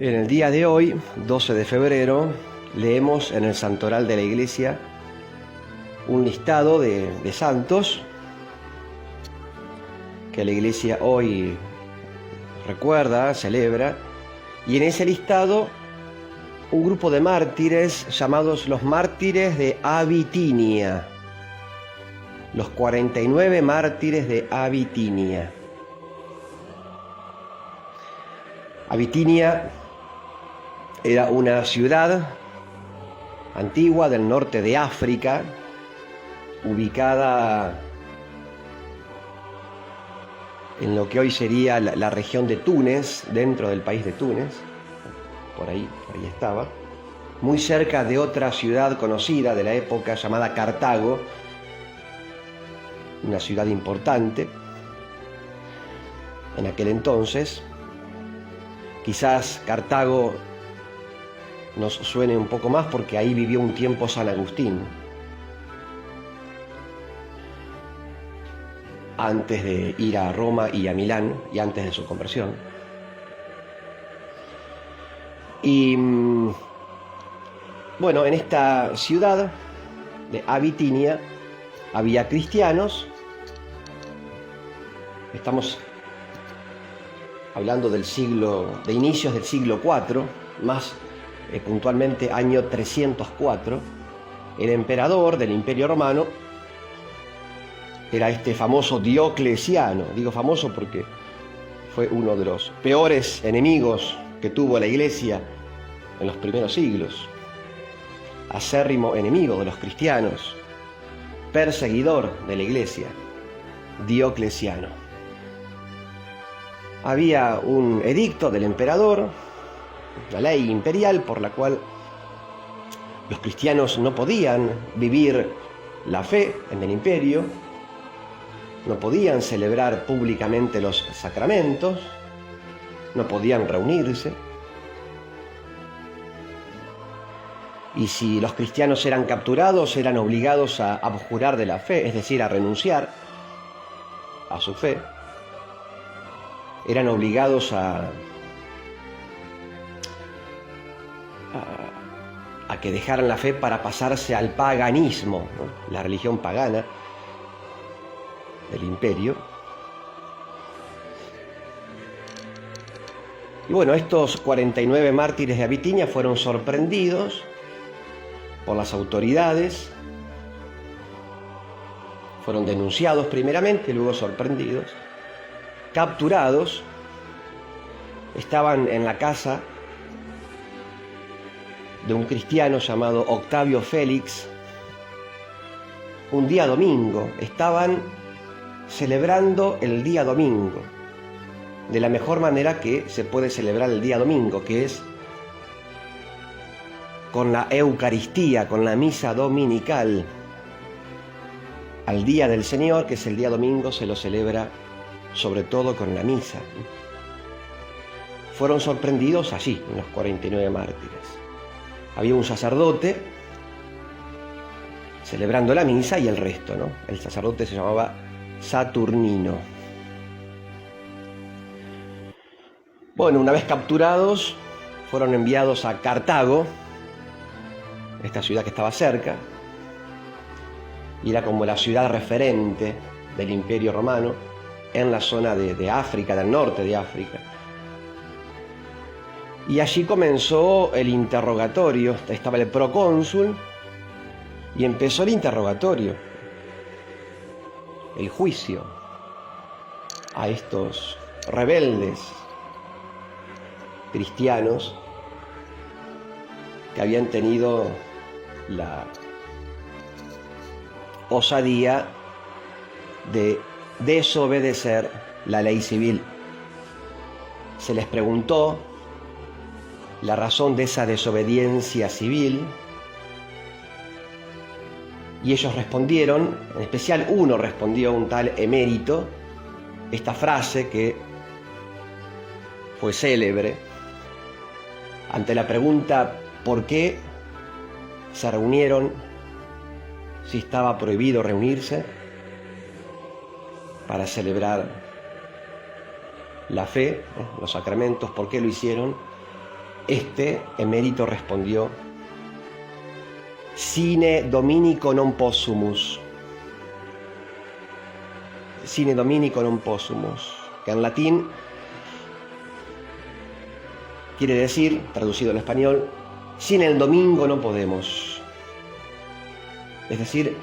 En el día de hoy, 12 de febrero, leemos en el santoral de la iglesia un listado de santos que la iglesia hoy recuerda, celebra, y en ese listado un grupo de mártires llamados los mártires de Abitinia, los 49 mártires de Abitinia. Abitinia era una ciudad antigua del norte de África, ubicada en lo que hoy sería la región de Túnez, dentro del país de Túnez, por ahí estaba, muy cerca de otra ciudad conocida de la época llamada Cartago, una ciudad importante en aquel entonces. Quizás Cartago nos suene un poco más porque ahí vivió un tiempo San Agustín, antes de ir a Roma y a Milán y antes de su conversión. Y bueno, en esta ciudad de Abitinia había cristianos. Estamos hablando de inicios del siglo IV, más puntualmente año 304. El emperador del Imperio Romano era este famoso Diocleciano. Digo famoso porque fue uno de los peores enemigos que tuvo la Iglesia en los primeros siglos. Acérrimo enemigo de los cristianos, perseguidor de la Iglesia, Diocleciano. Había un edicto del emperador, la ley imperial, por la cual los cristianos no podían vivir la fe en el imperio, no podían celebrar públicamente los sacramentos, no podían reunirse. Y si los cristianos eran capturados, eran obligados a abjurar de la fe, es decir, a renunciar a su fe. Eran obligados a que dejaran la fe para pasarse al paganismo, ¿no? La religión pagana del imperio. Y bueno, estos 49 mártires de Abitinia fueron sorprendidos por las autoridades, fueron denunciados primeramente, luego sorprendidos, capturados. Estaban en la casa de un cristiano llamado Octavio Félix un día domingo. Estaban celebrando el día domingo de la mejor manera que se puede celebrar el día domingo, que es con la Eucaristía, con la misa dominical. Al día del Señor, que es el día domingo, se lo celebra sobre todo con la misa. Fueron sorprendidos allí, los 49 mártires. Había un sacerdote celebrando la misa y el resto, ¿no? El sacerdote se llamaba Saturnino. Bueno, una vez capturados, fueron enviados a Cartago, esta ciudad que estaba cerca, y era como la ciudad referente del Imperio Romano en la zona de África, del norte de África. Y allí comenzó el interrogatorio. Estaba el procónsul y empezó el interrogatorio, el juicio a estos rebeldes cristianos que habían tenido la osadía de desobedecer la ley civil. Se les preguntó la razón de esa desobediencia civil y ellos respondieron, en especial uno respondió, un tal Emérito, esta frase que fue célebre ante la pregunta ¿por qué se reunieron si estaba prohibido reunirse para celebrar la fe, los sacramentos? ¿Por qué lo hicieron? Este emérito respondió: Sine Dominico non possumus. Sine Dominico non possumus, que en latín quiere decir, traducido al español, sin el domingo no podemos. Es decir,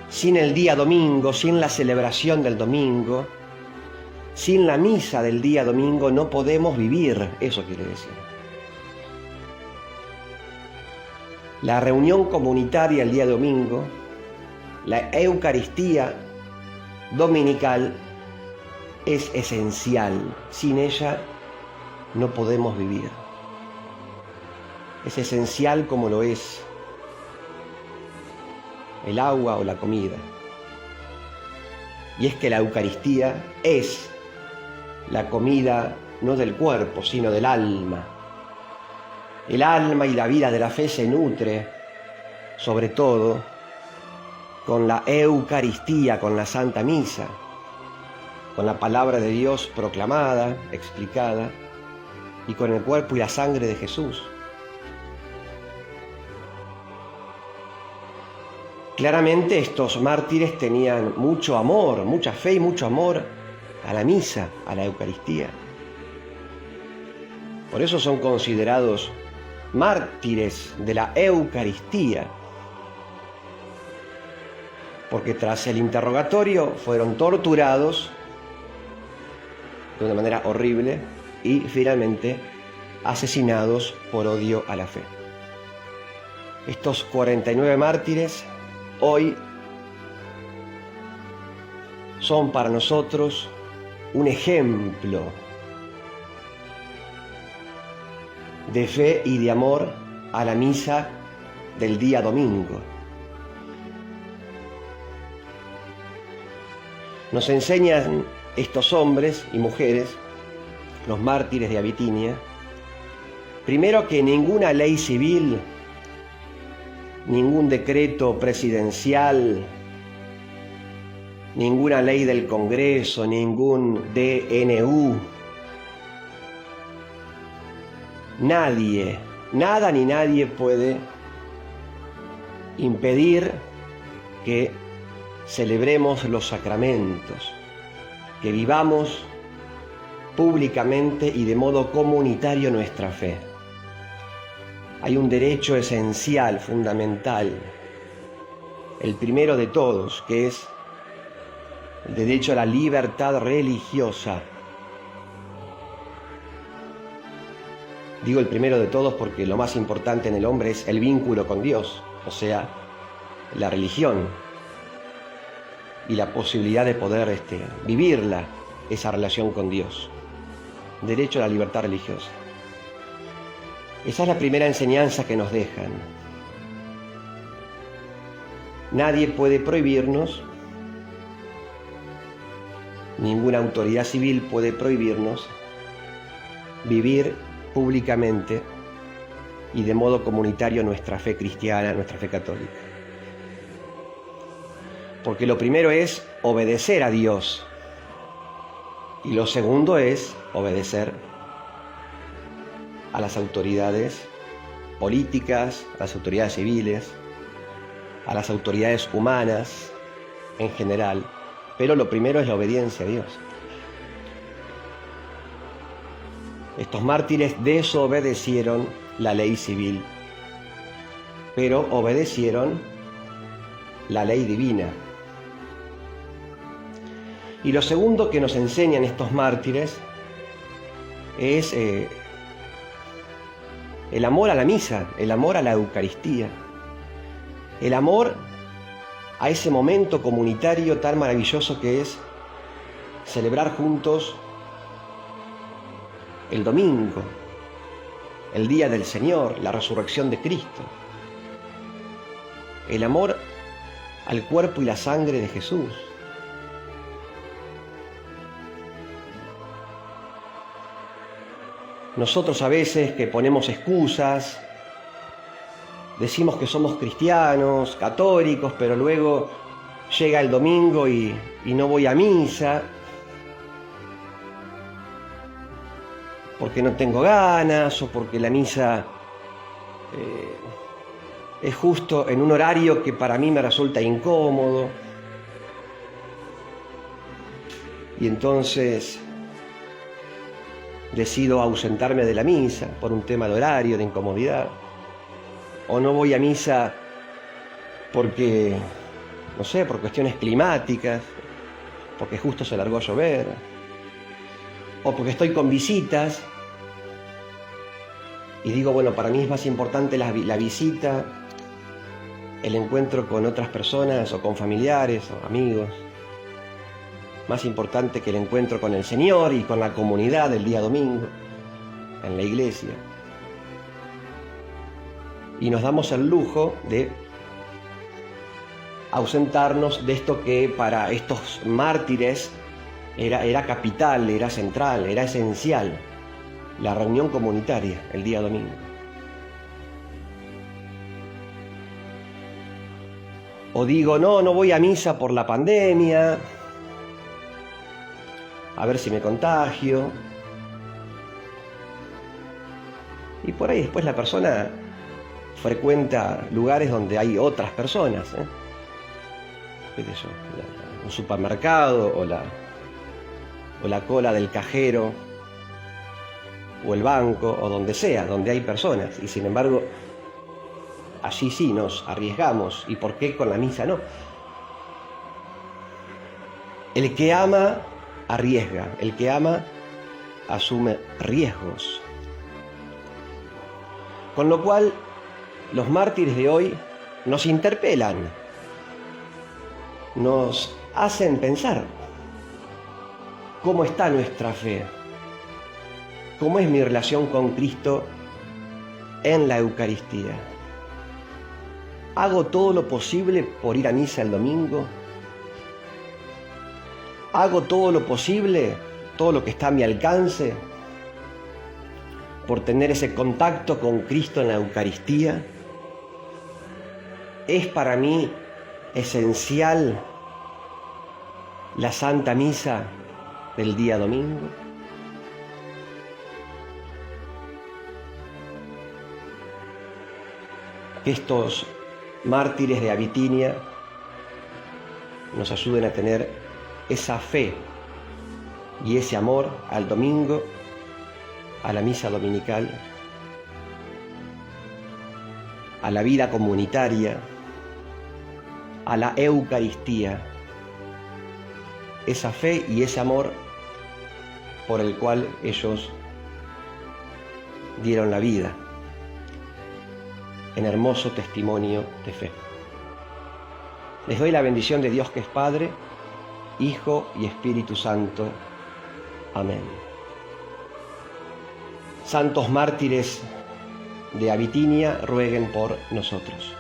sin el día domingo, sin la celebración del domingo, sin la misa del día domingo no podemos vivir. Eso quiere decir. La reunión comunitaria el día domingo, la Eucaristía dominical, es esencial. Sin ella no podemos vivir. Es esencial como lo es el agua o la comida. Y es que la Eucaristía es la comida no del cuerpo, sino del alma. El alma y la vida de la fe se nutre, sobre todo, con la Eucaristía, con la Santa Misa, con la palabra de Dios proclamada, explicada, y con el cuerpo y la sangre de Jesús. Claramente estos mártires tenían mucho amor, mucha fe y mucho amor a la misa, a la Eucaristía. Por eso son considerados mártires de la Eucaristía, porque tras el interrogatorio fueron torturados de una manera horrible y finalmente asesinados por odio a la fe. Estos 49 mártires hoy son para nosotros un ejemplo de fe y de amor a la misa del día domingo. Nos enseñan estos hombres y mujeres, los mártires de Abitinia, primero que ninguna ley civil, ningún decreto presidencial, ninguna ley del Congreso, ningún DNU, nadie, nada ni nadie puede impedir que celebremos los sacramentos, que vivamos públicamente y de modo comunitario nuestra fe. Hay un derecho esencial, fundamental, el primero de todos, que es el derecho a la libertad religiosa. Digo el primero de todos porque lo más importante en el hombre es el vínculo con Dios, o sea, la religión y la posibilidad de poder vivirla, esa relación con Dios. Derecho a la libertad religiosa. Esa es la primera enseñanza que nos dejan. Nadie puede prohibirnos, ninguna autoridad civil puede prohibirnos vivir públicamente y de modo comunitario nuestra fe cristiana, nuestra fe católica. Porque lo primero es obedecer a Dios y lo segundo es obedecer a las autoridades políticas, a las autoridades civiles, a las autoridades humanas en general, pero lo primero es la obediencia a Dios. Estos mártires desobedecieron la ley civil, pero obedecieron la ley divina. Y lo segundo que nos enseñan estos mártires es el amor a la misa, el amor a la Eucaristía, el amor a ese momento comunitario tan maravilloso que es celebrar juntos el domingo, el día del Señor, la resurrección de Cristo, el amor al cuerpo y la sangre de Jesús. Nosotros a veces que ponemos excusas, decimos que somos cristianos, católicos, pero luego llega el domingo y no voy a misa. porque no tengo ganas o porque la misa es justo en un horario que para mí me resulta incómodo. Y entonces decido ausentarme de la misa por un tema de horario, de incomodidad. O no voy a misa porque, no sé, por cuestiones climáticas, porque justo se largó a llover, o porque estoy con visitas y digo, bueno, para mí es más importante la visita, el encuentro con otras personas o con familiares o amigos, más importante que el encuentro con el Señor y con la comunidad del día domingo en la iglesia. Y nos damos el lujo de ausentarnos de esto que para estos mártires era capital, era central, era esencial, la reunión comunitaria el día domingo. O digo, no voy a misa por la pandemia, a ver si me contagio. Y por ahí después la persona frecuenta lugares donde hay otras personas, un supermercado o la cola del cajero o el banco o donde sea, donde hay personas. Y sin embargo, allí sí nos arriesgamos. ¿Y por qué con la misa no? El que ama arriesga, el que ama asume riesgos. Con lo cual, los mártires de hoy nos interpelan, nos hacen pensar cómo está nuestra fe, cómo es mi relación con Cristo en la Eucaristía. ¿Hago todo lo posible por ir a misa el domingo? ¿Hago todo lo posible, todo lo que está a mi alcance, por tener ese contacto con Cristo en la Eucaristía? ¿Es para mí esencial la Santa Misa del día domingo? Que estos mártires de Abitinia nos ayuden a tener esa fe y ese amor al domingo, a la misa dominical, a la vida comunitaria, a la Eucaristía, esa fe y ese amor por el cual ellos dieron la vida en hermoso testimonio de fe. Les doy la bendición de Dios que es Padre, Hijo y Espíritu Santo. Amén. Santos mártires de Abitinia, rueguen por nosotros.